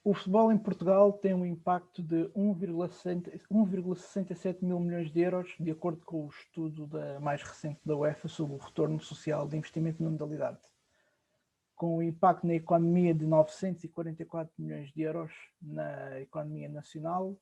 O futebol em Portugal tem um impacto de 1,67 mil milhões de euros, de acordo com o estudo mais recente da UEFA sobre o retorno social de investimento na modalidade. Com o impacto na economia de 944 milhões de euros na economia nacional,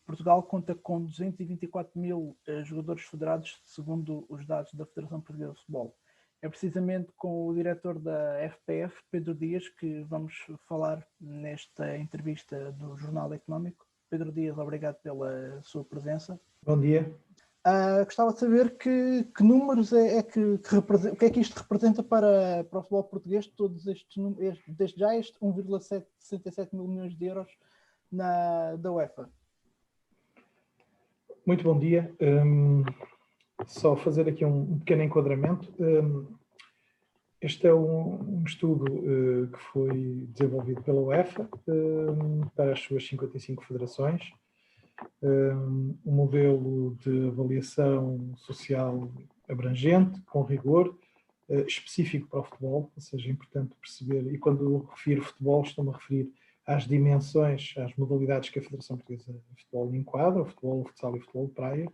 Portugal conta com 224 mil jogadores federados, segundo os dados da Federação Portuguesa de Futebol. É precisamente com o diretor da FPF, Pedro Dias, que vamos falar nesta entrevista do Jornal Económico. Pedro Dias, obrigado pela sua presença. Bom dia. Gostava de saber que números o que é que isto representa para o futebol português, todos estes números, desde já este 1,67 mil milhões de euros da UEFA. Muito bom dia. Só fazer aqui um pequeno enquadramento. Este é um estudo que foi desenvolvido pela UEFA para as suas 55 federações. Um modelo de avaliação social abrangente, com rigor, específico para o futebol, ou seja, é importante perceber, e quando eu refiro futebol, estou-me a referir às dimensões, às modalidades que a Federação Portuguesa de Futebol enquadra, o futebol, o futsal e o futebol de praia,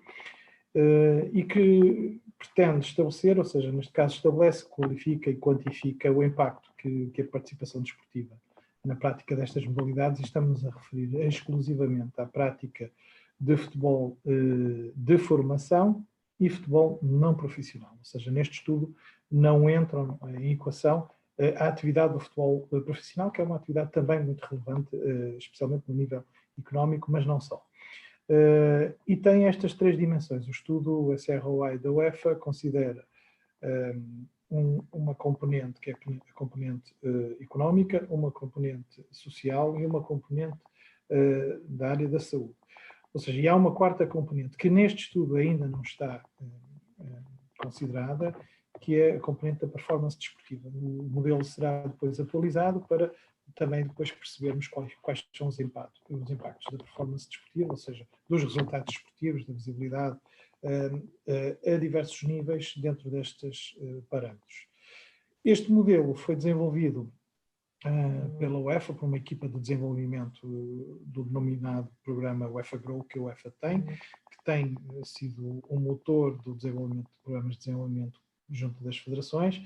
e que pretende estabelecer, ou seja, neste caso estabelece, qualifica e quantifica o impacto que a participação desportiva na prática destas modalidades, e estamos a referir exclusivamente à prática de futebol de formação e futebol não profissional. Ou seja, neste estudo não entram em equação a atividade do futebol profissional, que é uma atividade também muito relevante, especialmente no nível económico, mas não só. E tem estas três dimensões. O estudo SROI da UEFA considera uma componente, que é a componente económica, uma componente social e uma componente da área da saúde. Ou seja, e há uma quarta componente que neste estudo ainda não está considerada, que é a componente da performance desportiva. O modelo será depois atualizado para também depois percebermos quais são os impactos da performance desportiva, ou seja, dos resultados desportivos, da visibilidade, a diversos níveis dentro destes parâmetros. Este modelo foi desenvolvido pela UEFA, por uma equipa de desenvolvimento do denominado programa UEFA Grow, que a UEFA tem, que tem sido o motor do desenvolvimento de programas de desenvolvimento junto das federações.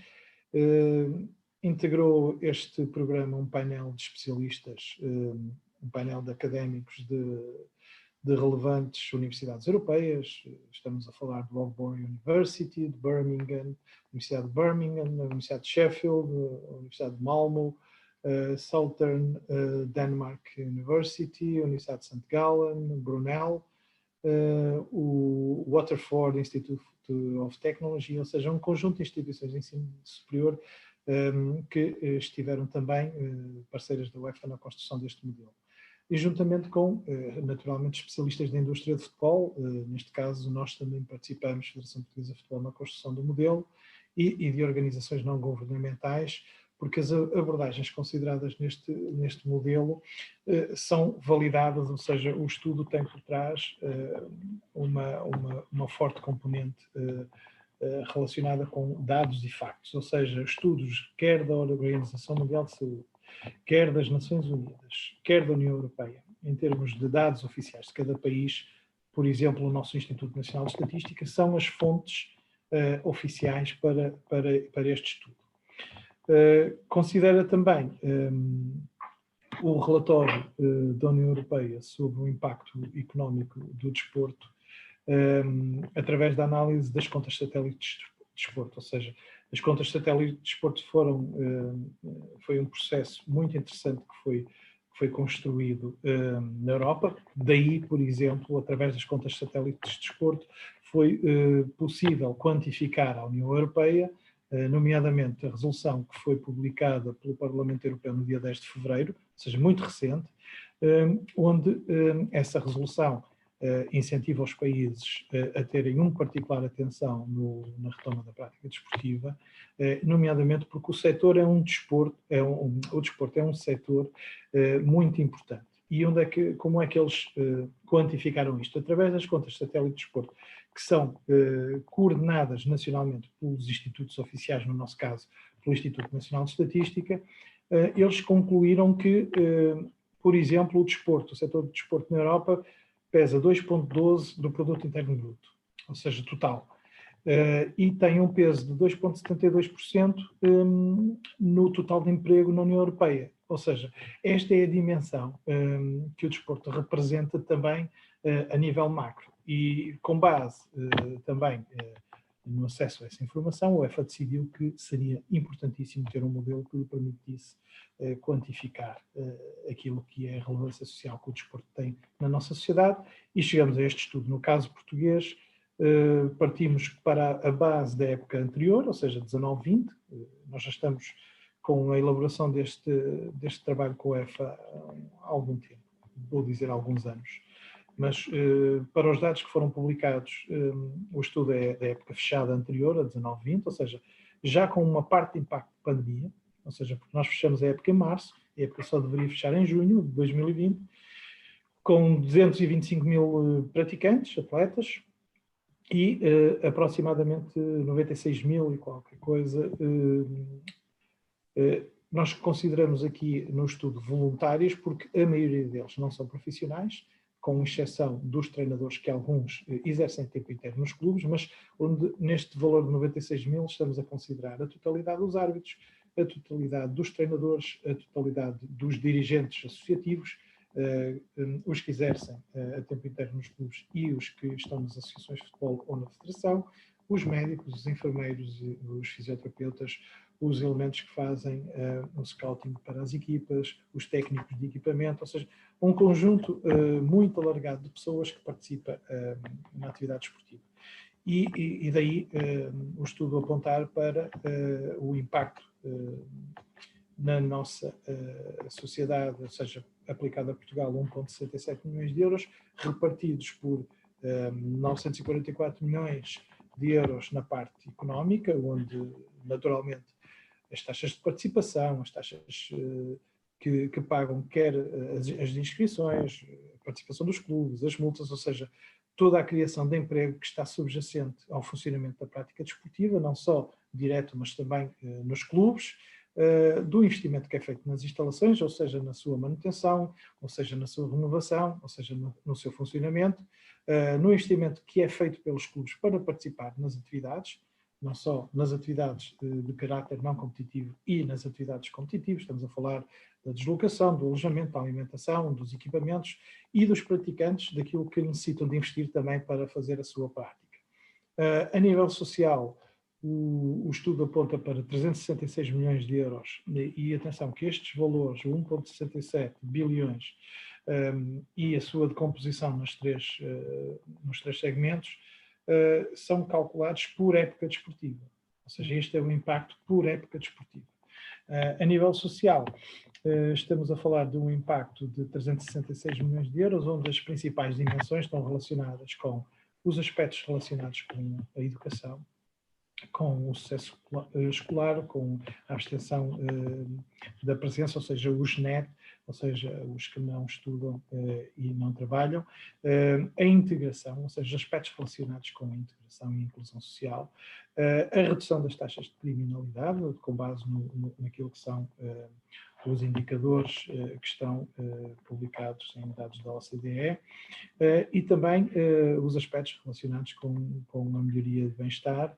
Integrou este programa um painel de especialistas, um painel de académicos de relevantes universidades europeias. Estamos a falar de Loughborough University, de Birmingham, Universidade de Birmingham, a Universidade de Sheffield, a Universidade de Malmö, Southern Denmark University, a Universidade de St. Gallen, Brunel, o Waterford Institute of Technology, ou seja, um conjunto de instituições de ensino superior que estiveram também parceiras da UEFA na construção deste modelo. E juntamente com, naturalmente, especialistas da indústria de futebol, neste caso nós também participamos, Federação Portuguesa de Futebol, na construção do modelo, e de organizações não governamentais, porque as abordagens consideradas neste modelo são validadas, ou seja, o estudo tem por trás uma forte componente relacionada com dados e factos, ou seja, estudos quer da Organização Mundial de Saúde, quer das Nações Unidas, quer da União Europeia, em termos de dados oficiais de cada país. Por exemplo, o nosso Instituto Nacional de Estatística são as fontes oficiais para este estudo. Considera também o relatório da União Europeia sobre o impacto económico do desporto através da análise das contas satélites de desporto, ou seja, as contas satélites de desporto foi um processo muito interessante que foi construído na Europa. Daí, por exemplo, através das contas satélites de desporto, foi possível quantificar à União Europeia, nomeadamente a resolução que foi publicada pelo Parlamento Europeu no dia 10 de fevereiro, ou seja, muito recente, onde essa resolução incentiva os países a terem uma particular atenção na retoma da prática desportiva, nomeadamente porque o setor é um desporto, o desporto é um setor muito importante. E como é que eles quantificaram isto? Através das contas satélite de desporto, que são coordenadas nacionalmente pelos institutos oficiais, no nosso caso, pelo Instituto Nacional de Estatística, eles concluíram que por exemplo, o desporto. O setor do desporto na Europa pesa 2,12% do produto interno bruto, ou seja, total. E tem um peso de 2,72% no total de emprego na União Europeia. Ou seja, esta é a dimensão que o desporto representa também a nível macro. E com base também no acesso a essa informação, o UEFA decidiu que seria importantíssimo ter um modelo que lhe permitisse quantificar aquilo que é a relevância social que o desporto tem na nossa sociedade, e chegamos a este estudo. No caso português, partimos para a base da época anterior, ou seja, 19-20. Nós já estamos com a elaboração deste trabalho com a UEFA há algum tempo, vou dizer alguns anos. Mas para os dados que foram publicados, o estudo é da época fechada anterior, a 19-20, ou seja, já com uma parte de impacto de pandemia, ou seja, porque nós fechamos a época em março, a época só deveria fechar em junho de 2020, com 225 mil praticantes, atletas, e aproximadamente 96 mil e qualquer coisa. Nós consideramos aqui no estudo voluntários, porque a maioria deles não são profissionais, com exceção dos treinadores, que alguns exercem tempo inteiro nos clubes, mas onde neste valor de 96 mil estamos a considerar a totalidade dos árbitros, a totalidade dos treinadores, a totalidade dos dirigentes associativos, os que exercem a tempo inteiro nos clubes e os que estão nas associações de futebol ou na federação, os médicos, os enfermeiros, os fisioterapeutas, os elementos que fazem o scouting para as equipas, os técnicos de equipamento, ou seja, um conjunto muito alargado de pessoas que participa na atividade esportiva. E daí o estudo apontar para o impacto na nossa sociedade, ou seja, aplicado a Portugal, 1,67 milhões de euros, repartidos por 944 milhões de euros na parte económica, onde naturalmente as taxas de participação, as taxas que pagam, quer as inscrições, a participação dos clubes, as multas, ou seja, toda a criação de emprego que está subjacente ao funcionamento da prática desportiva, não só direto, mas também nos clubes, do investimento que é feito nas instalações, ou seja, na sua manutenção, ou seja, na sua renovação, ou seja, no seu funcionamento, no investimento que é feito pelos clubes para participar nas atividades, não só nas atividades de caráter não competitivo e nas atividades competitivas, estamos a falar da deslocação, do alojamento, da alimentação, dos equipamentos e dos praticantes, daquilo que necessitam de investir também para fazer a sua prática. A nível social, o estudo aponta para 366 milhões de euros e atenção que estes valores, 1,67 bilhões e a sua decomposição nos três segmentos, são calculados por época desportiva, ou seja, este é o impacto por época desportiva. A nível social, estamos a falar de um impacto de 366 milhões de euros, onde as principais dimensões estão relacionadas com os aspectos relacionados com a educação, com o sucesso escolar, com a abstenção da presença, ou seja, os NET, ou seja, os que não estudam e não trabalham, a integração, ou seja, aspectos relacionados com a integração e a inclusão social, a redução das taxas de criminalidade, com base naquilo que são os indicadores que estão publicados em dados da OCDE, e também os aspectos relacionados com a melhoria de bem-estar,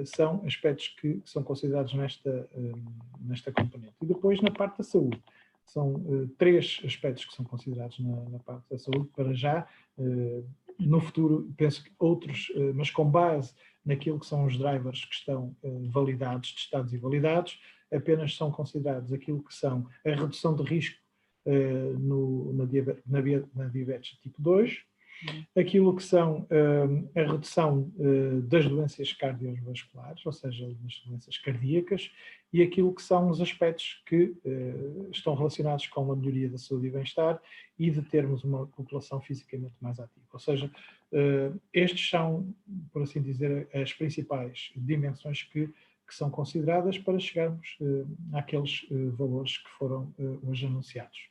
são aspectos que são considerados nesta componente. E depois, na parte da saúde, são três aspectos que são considerados na parte da saúde, para já. No futuro, penso que outros, mas com base naquilo que são os drivers que estão validados, testados e validados, apenas são considerados aquilo que são a redução de risco na diabetes tipo 2, aquilo que são a redução das doenças cardiovasculares, ou seja, das doenças cardíacas, e aquilo que são os aspectos que estão relacionados com a melhoria da saúde e bem-estar e de termos uma população fisicamente mais ativa. Ou seja, estes são, por assim dizer, as principais dimensões que são consideradas para chegarmos àqueles valores que foram hoje anunciados.